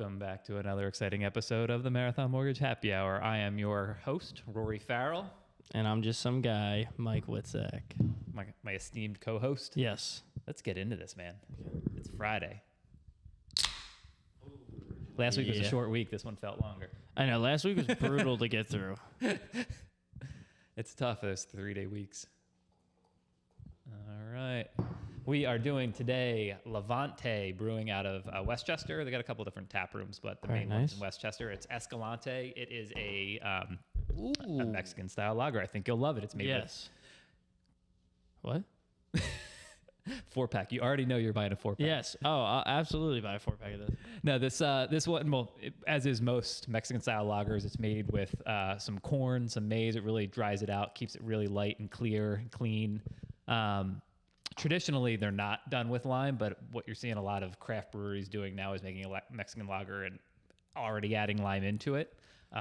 Welcome back to another exciting episode of the Marathon Mortgage Happy Hour. I am your host, Rory Farrell. And I'm just some guy, Mike Witzak. My esteemed co-host. Yes. Let's get into this, man. It's Friday. Last week was a short week. This one felt longer. I know. Last week was brutal to get through. It's tough, those 3-day weeks. All right. We are doing today Levante Brewing out of Westchester. They got a couple different tap rooms, but the main one's in Westchester. It's Escalante. It is a Mexican-style lager. I think you'll love it. It's made What? 4-pack. You already know you're buying a 4-pack. Yes. Oh, I'll absolutely buy a 4-pack of this. No, this one, well, as is most Mexican-style lagers, it's made with some corn, some maize. It really dries it out, keeps it really light and clear and clean. Traditionally, they're not done with lime, but what you're seeing a lot of craft breweries doing now is making a Mexican lager and already adding lime into it,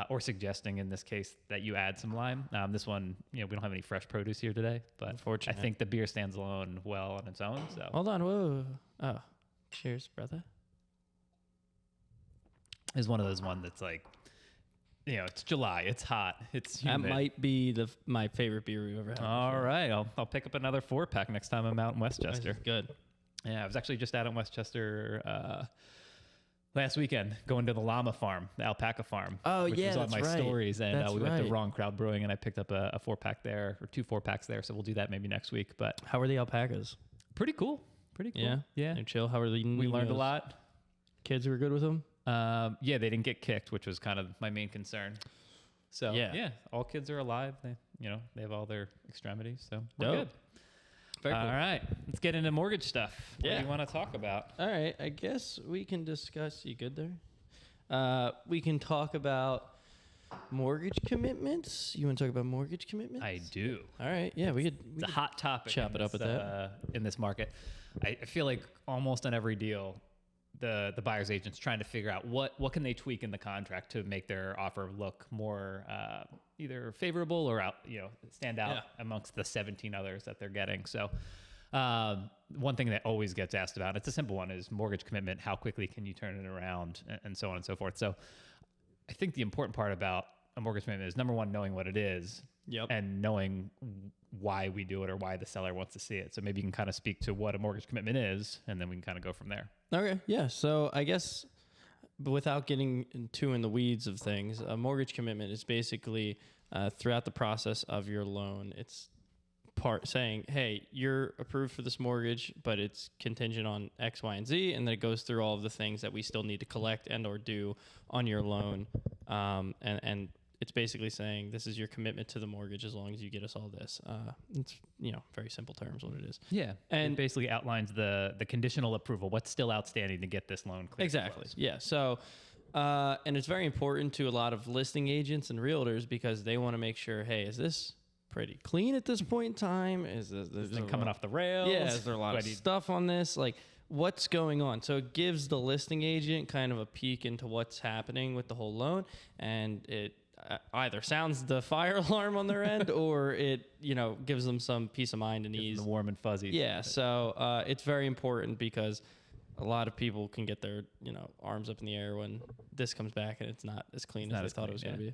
or suggesting in this case that you add some lime. This one, we don't have any fresh produce here today, but I think the beer stands alone well on its own. So hold on, whoa. Oh, cheers, brother. It's one of those ones that's like, it's July, it's hot, it's humid. That might be my favorite beer we've ever had. All right, I'll pick up another 4-pack next time I'm out in Westchester. Good. Yeah, I was actually just out in Westchester last weekend, going to the llama farm, the alpaca farm. Oh, which was on my stories, and we went to Wrong Crowd Brewing, and I picked up a 4-pack there, or 2 4-packs there. So we'll do that maybe next week. But how are the alpacas? Pretty cool. Yeah. They're chill. How are the? We learned a lot. Kids were good with them. They didn't get kicked, which was kind of my main concern. So yeah, all kids are alive. They have all their extremities, so we're good. Very cool. All right, let's get into mortgage stuff. What do you want to talk about? All right, I guess we can discuss. You good there? We can talk about mortgage commitments. You want to talk about mortgage commitments? I do. All right, yeah, we could. It's a hot topic. Chop it up with that in this market. I feel like almost on every deal, the buyer's agent's trying to figure out what can they tweak in the contract to make their offer look more either favorable or stand out amongst the 17 others that they're getting. So one thing that always gets asked about, it's a simple one, is mortgage commitment. How quickly can you turn it around, and so on and so forth. So I think the important part about a mortgage commitment is, number one, knowing what it is. And knowing why we do it or why the seller wants to see it. So maybe you can kind of speak to what a mortgage commitment is, and then we can kind of go from there. Okay, yeah. So I guess, but without getting too in the weeds of things, a mortgage commitment is basically throughout the process of your loan, it's saying, hey, you're approved for this mortgage, but it's contingent on X, Y, and Z, and then it goes through all of the things that we still need to collect and or do on your loan, and it's basically saying this is your commitment to the mortgage as long as you get us all this. It's very simple terms what it is. Yeah, and it basically outlines the conditional approval. What's still outstanding to get this loan cleared? Exactly. Yeah. So, and it's very important to a lot of listing agents and realtors because they want to make sure, hey, is this pretty clean at this point in time? Is this coming off the rails? Yeah. Is there a lot of stuff on this? Like, what's going on? So it gives the listing agent kind of a peek into what's happening with the whole loan, and it either sounds the fire alarm on their end or it gives them some peace of mind and ease, the warm and fuzzy. Yeah, so it's very important because a lot of people can get their arms up in the air when this comes back and it's not as clean as they thought it was going to be.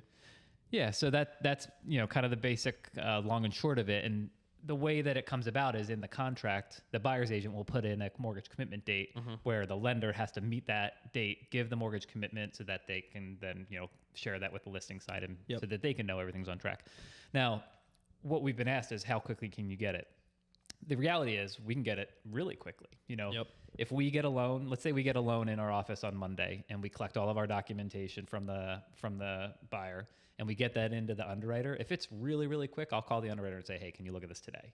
Yeah, so that's kind of the basic long and short of it. And the way that it comes about is in the contract, the buyer's agent will put in a mortgage commitment date where the lender has to meet that date, give the mortgage commitment so that they can then, share that with the listing side and so that they can know everything's on track. Now, what we've been asked is how quickly can you get it? The reality is we can get it really quickly. If we get a loan, let's say we get a loan in our office on Monday and we collect all of our documentation from the buyer and we get that into the underwriter. If it's really, really quick, I'll call the underwriter and say, hey, can you look at this today?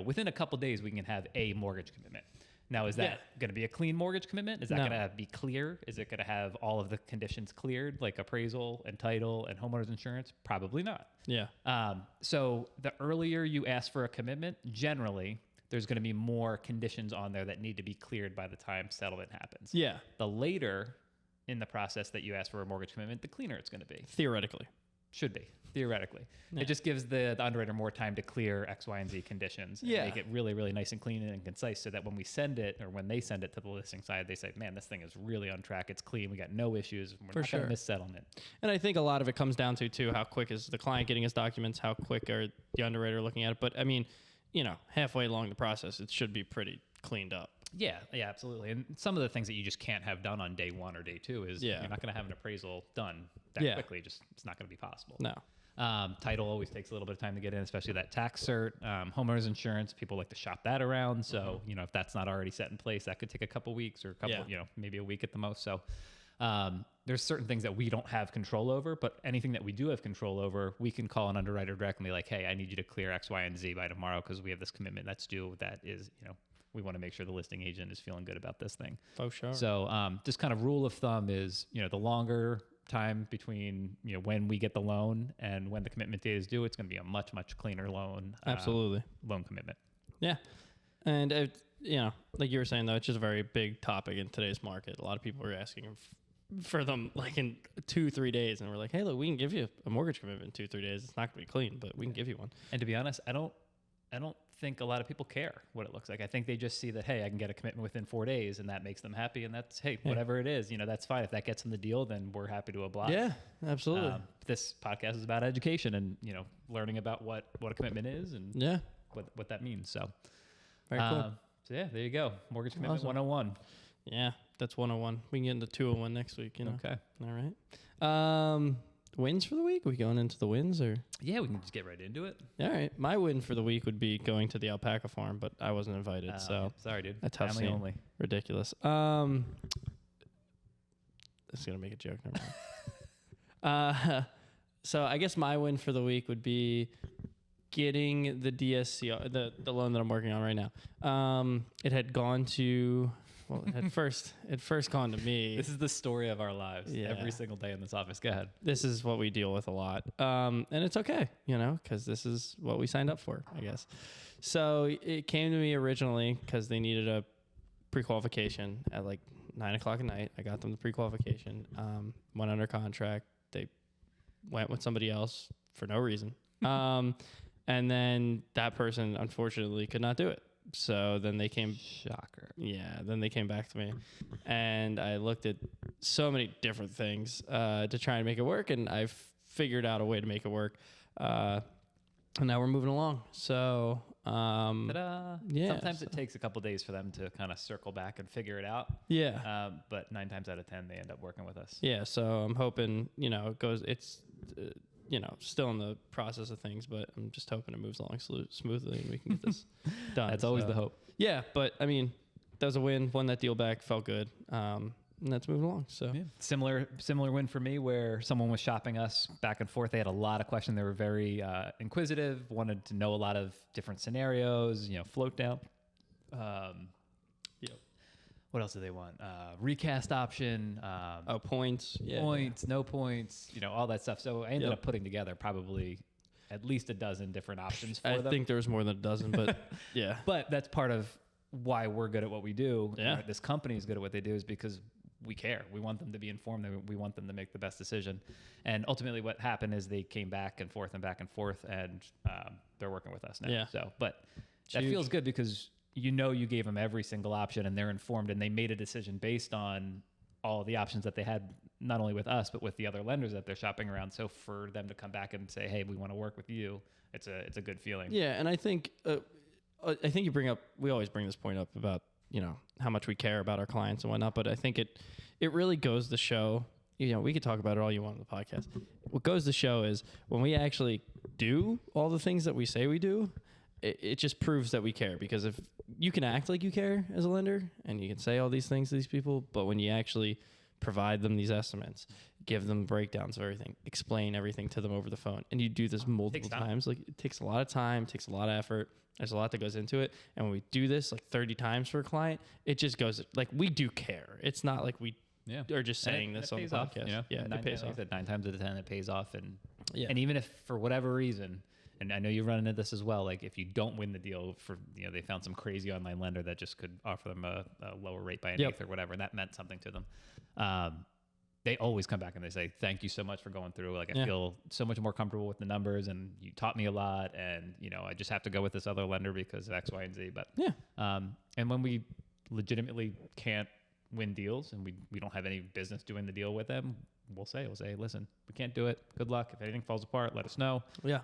Within a couple days, we can have a mortgage commitment. Now, is that going to be a clean mortgage commitment? Is that going to be clear? Is it going to have all of the conditions cleared, like appraisal and title and homeowner's insurance? Probably not. Yeah. So the earlier you ask for a commitment, generally, there's going to be more conditions on there that need to be cleared by the time settlement happens. Yeah. The later in the process that you ask for a mortgage commitment, the cleaner it's going to be. Theoretically. Should be, theoretically. Yeah. It just gives the underwriter more time to clear X, Y, and Z conditions and make it really, really nice and clean and concise so that when we send it or when they send it to the listing side, they say, man, this thing is really on track. It's clean. We got no issues. We're not going to miss settlement. And I think a lot of it comes down to, too, how quick is the client getting his documents? How quick are the underwriter looking at it? But, I mean, you know, halfway along the process, it should be pretty cleaned up. Yeah, absolutely. And some of the things that you just can't have done on day 1 or day 2 is you're not going to have an appraisal done that quickly. Just it's not going to be possible. No. Title always takes a little bit of time to get in, especially that tax cert. Homeowners insurance, people like to shop that around. So, you know, if that's not already set in place, that could take a couple weeks or a couple, you know, maybe a week at the most. So there's certain things that we don't have control over, but anything that we do have control over, we can call an underwriter directly like, hey, I need you to clear X, Y, and Z by tomorrow because we have this commitment that's due that is, you know, we want to make sure the listing agent is feeling good about this thing. Oh, sure. So just kind of rule of thumb is, you know, the longer time between, you know, when we get the loan and when the commitment date is due, it's going to be a much, much cleaner loan. Absolutely. Loan commitment. Yeah. And, you know, like you were saying, though, it's just a very big topic in today's market. A lot of people are asking for them like in 2-3 days. And we're like, hey, look, we can give you a mortgage commitment in 2-3 days. It's not going to be clean, but we can give you one. And to be honest, I don't think a lot of people care what it looks like. I think they just see that, hey, I can get a commitment within 4 days and that makes them happy. And that's, hey, whatever it is, you know, that's fine. If that gets them the deal, then we're happy to oblige. Yeah, absolutely. This podcast is about education and, you know, learning about what a commitment is and what that means. So, very cool. So yeah, there you go. Mortgage commitment Awesome. 101. Yeah, that's 101. We can get into 201 next week, you know. Okay. All right. Wins for the week? Are we going into the wins or? Yeah, we can just get right into it. All right. My win for the week would be going to the alpaca farm, but I wasn't invited, so. Sorry, dude. A tough Family scene. only. Ridiculous. This is going to make a joke. Never mind. So I guess my win for the week would be getting the DSCR, the loan that I'm working on right now. It had gone to... Well, it first gone to me. This is the story of our lives every single day in this office. Go ahead. This is what we deal with a lot. And it's okay, you know, because this is what we signed up for, I guess. So it came to me originally because they needed a pre-qualification at like 9 o'clock at night. I got them the pre-qualification, went under contract. They went with somebody else for no reason. And then that person, unfortunately, could not do it. So then they came. Shocker. Yeah. Then they came back to me, and I looked at so many different things to try and make it work, and I've figured out a way to make it work. And now we're moving along. So, Ta-da. Yeah. Sometimes it takes a couple days for them to kind of circle back and figure it out. Yeah. But 9 times out of 10, they end up working with us. Yeah. So I'm hoping, you know, it goes. It's. You know, still in the process of things, but I'm just hoping it moves along smoothly and we can get this done. That's always the hope. Yeah, but I mean, that was a win. Won that deal back. Felt good. And that's moving along. So yeah. Similar win for me where someone was shopping us back and forth. They had a lot of questions. They were very inquisitive, wanted to know a lot of different scenarios, you know, float down. What else do they want? Recast option. Points. Yeah. Points, no points, you know, all that stuff. So I ended up putting together probably at least a dozen different options for them. I think there was more than a dozen, but yeah. But that's part of why we're good at what we do. Yeah. This company is good at what they do is because we care. We want them to be informed. We want them to make the best decision. And ultimately what happened is they came back and forth, and they're working with us now. Yeah. So, but that feels good because you know you gave them every single option and they're informed and they made a decision based on all the options that they had, not only with us, but with the other lenders that they're shopping around. So for them to come back and say, hey, we want to work with you, it's a good feeling. Yeah. And I think we always bring this point up about, you know, how much we care about our clients and whatnot, but I think it really goes to show, you know, we could talk about it all you want on the podcast. What goes to show is when we actually do all the things that we say we do, it just proves that we care, because if you can act like you care as a lender and you can say all these things to these people, but when you actually provide them these estimates, give them breakdowns of everything, explain everything to them over the phone, and you do this multiple times, like it takes a lot of time, takes a lot of effort. There's a lot that goes into it. And when we do this like 30 times for a client, it just goes like, we do care. It's not like we are just saying this on the podcast. Off, you know? Yeah, it pays off. 9 times out of 10, it pays off. And even if for whatever reason, and I know you run into this as well, like if you don't win the deal for, you know, they found some crazy online lender that just could offer them a lower rate by an eighth or whatever, and that meant something to them. they always come back and they say, thank you so much for going through. Like, I feel so much more comfortable with the numbers, and you taught me a lot. And, you know, I just have to go with this other lender because of X, Y, and Z. But, and when we legitimately can't win deals and we don't have any business doing the deal with them, we'll say, listen, we can't do it. Good luck. If anything falls apart, let us know. Yeah.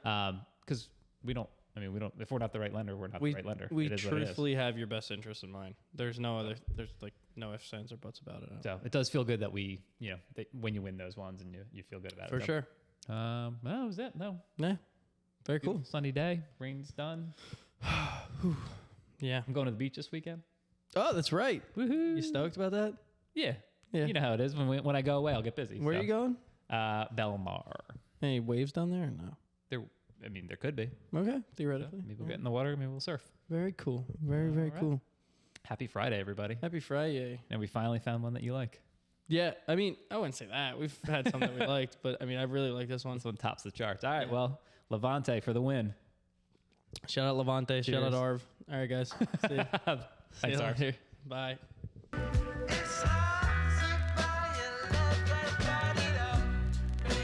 Because if we're not the right lender, we're not the right lender. We truthfully have your best interest in mind. There's no ifs, ands, or buts about it. So it does feel good that when you win those ones and you feel good about it. For sure. No, that was it. No. Yeah. Very cool. Sunny day. Rain's done. Yeah. I'm going to the beach this weekend. Oh, that's right. Woohoo. You stoked about that? Yeah. Yeah. You know how it is. When I go away, I'll get busy. Where are you going? Belmar. Any waves down there or no? There could be. Okay, theoretically. So maybe we'll get in the water. Maybe we'll surf. Very cool. Very cool. Happy Friday, everybody. Happy Friday. And we finally found one that you like. Yeah, I mean, I wouldn't say that. We've had some that we liked, but I mean, I really like this one. This one tops the charts. All right, well, Levante for the win. Shout out Levante. Cheers. Shout out Arv. All right, guys. See ya. Thanks, Arv. Bye.